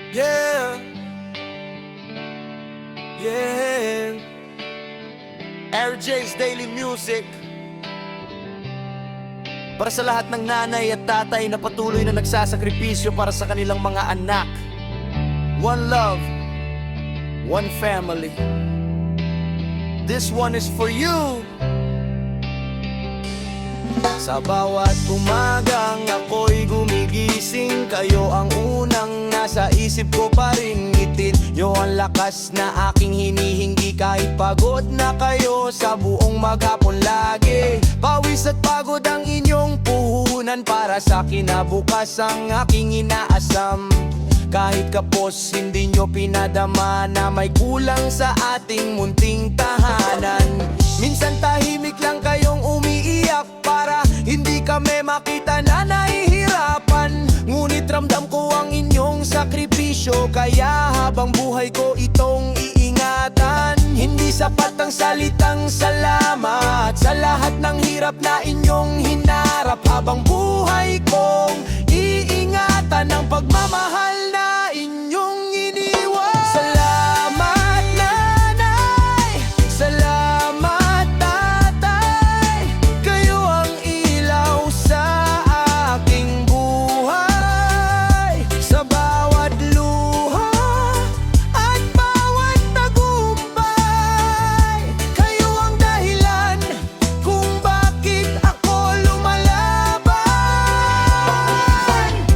Yeah, yeah. RJ's Daily Music. Para sa lahat ng nanay at tatay na patuloy na nagsasakripisyo para sa kanilang mga anak. One love, one family. This one is for you. Sa bawat umagang ako'y gumigising, kayo ang unang nasa isip ko pa rin. Ngitin nyo ang lakas na aking hinihingi, kahit pagod na kayo sa buong maghapon lagi. Pawis at pagod ang inyong puhunan para sa kinabukas ang aking inaasam. Kahit kapos hindi nyo pinadama na may kulang sa ating munting tahanan. Minsan tahimik lang kayong umiiyak para hindi kami makita na nahihirapan. Ngunit ramdam ko ang inyong sakripisyo, kaya habang buhay ko itong iingatan. Hindi sapat ang salitang salamat sa lahat ng hirap na inyong hinarap. Habang buhay kong iingatan ang pagmamahal na inyong iniwan. Salamat nanay, salamat tatay, kayo ang ilaw sa aking buhay. Sa bawat luha at bawat tagumpay, kayo ang dahilan kung bakit ako lumalaban.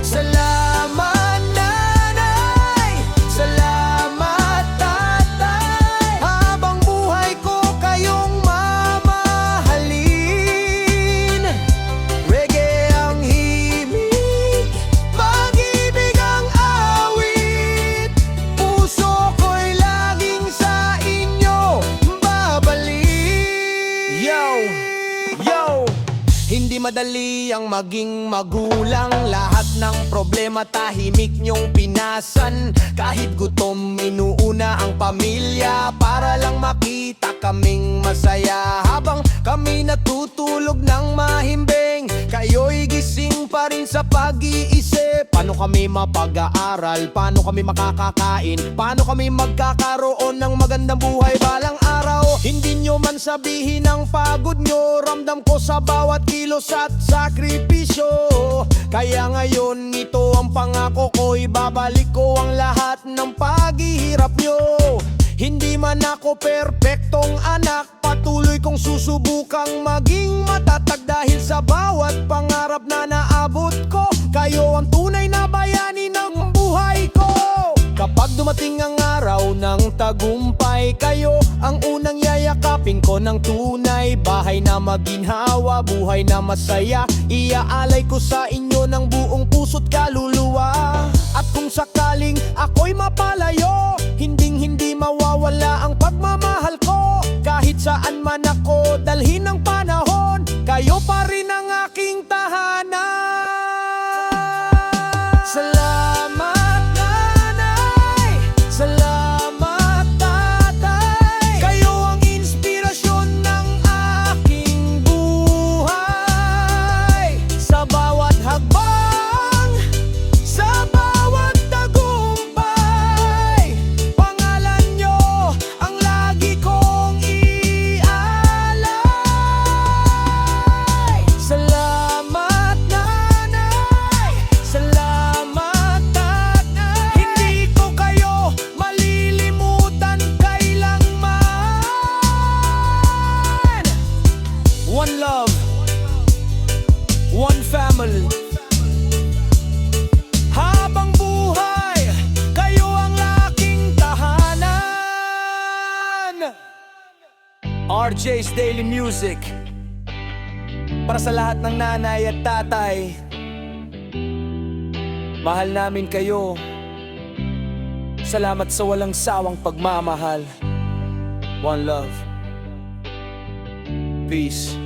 Salamat nanay, salamat tatay, habang buhay ko kayong mamahalin. Reggae ang himig, pag-ibig ang awit, puso ko'y laging sa inyo babalik. Yo! Hindi madali ang maging magulang. Lahat ng problema tahimik nyong pinasan. Kahit gutom inuuna ang pamilya para lang makita kaming masaya. Habang kami natutulog ng mahimbing, kayo'y gising pa rin sa pag-iisip. Paano kami mapag-aaral? Paano kami makakakain? Paano kami magkakaroon ng magandang buhay balang araw? Hindi nyo man sabihin ang pagod nyo, ramdam ko sa bawat kilos at sakripisyo. Kaya ngayon ito ang pangako ko, ibabalik ko ang lahat ng paghihirap nyo. Hindi man ako perpektong anak, patuloy kong susubukang maging matatag. Dahil sa bawat pangarap na naabot ko, kayo ang tunay na bayani ng buhay ko. Kapag dumating ang araw ng tagumpay, kayo ang unang yayakapin ko ng tunay. Bahay na maginhawa, buhay na masaya, iaalay ko sa inyo ng buong puso't kaluluwa. At kung sakaling ako'y mapalayo, hindi mawawala ang pagmamahal ko. Kahit saan man ako dalhin ng panahon, kayo pa rin ang aking tahanan. Salamat nanay, salamat tatay, kayo ang inspirasyon ng aking buhay. Sa bawat hakbang, sa bawat tagumpay, pangalan nyo ang lagi kong ialay. Salamat nanay, salamat tatay, hindi ko kayo malilimutan kailanman. One love, one family. Habang buhay, kayo ang aking tahanan. RJ's Daily Music. Para sa lahat ng nanay at tatay, mahal namin kayo. Salamat sa walang sawang pagmamahal. One love. Peace.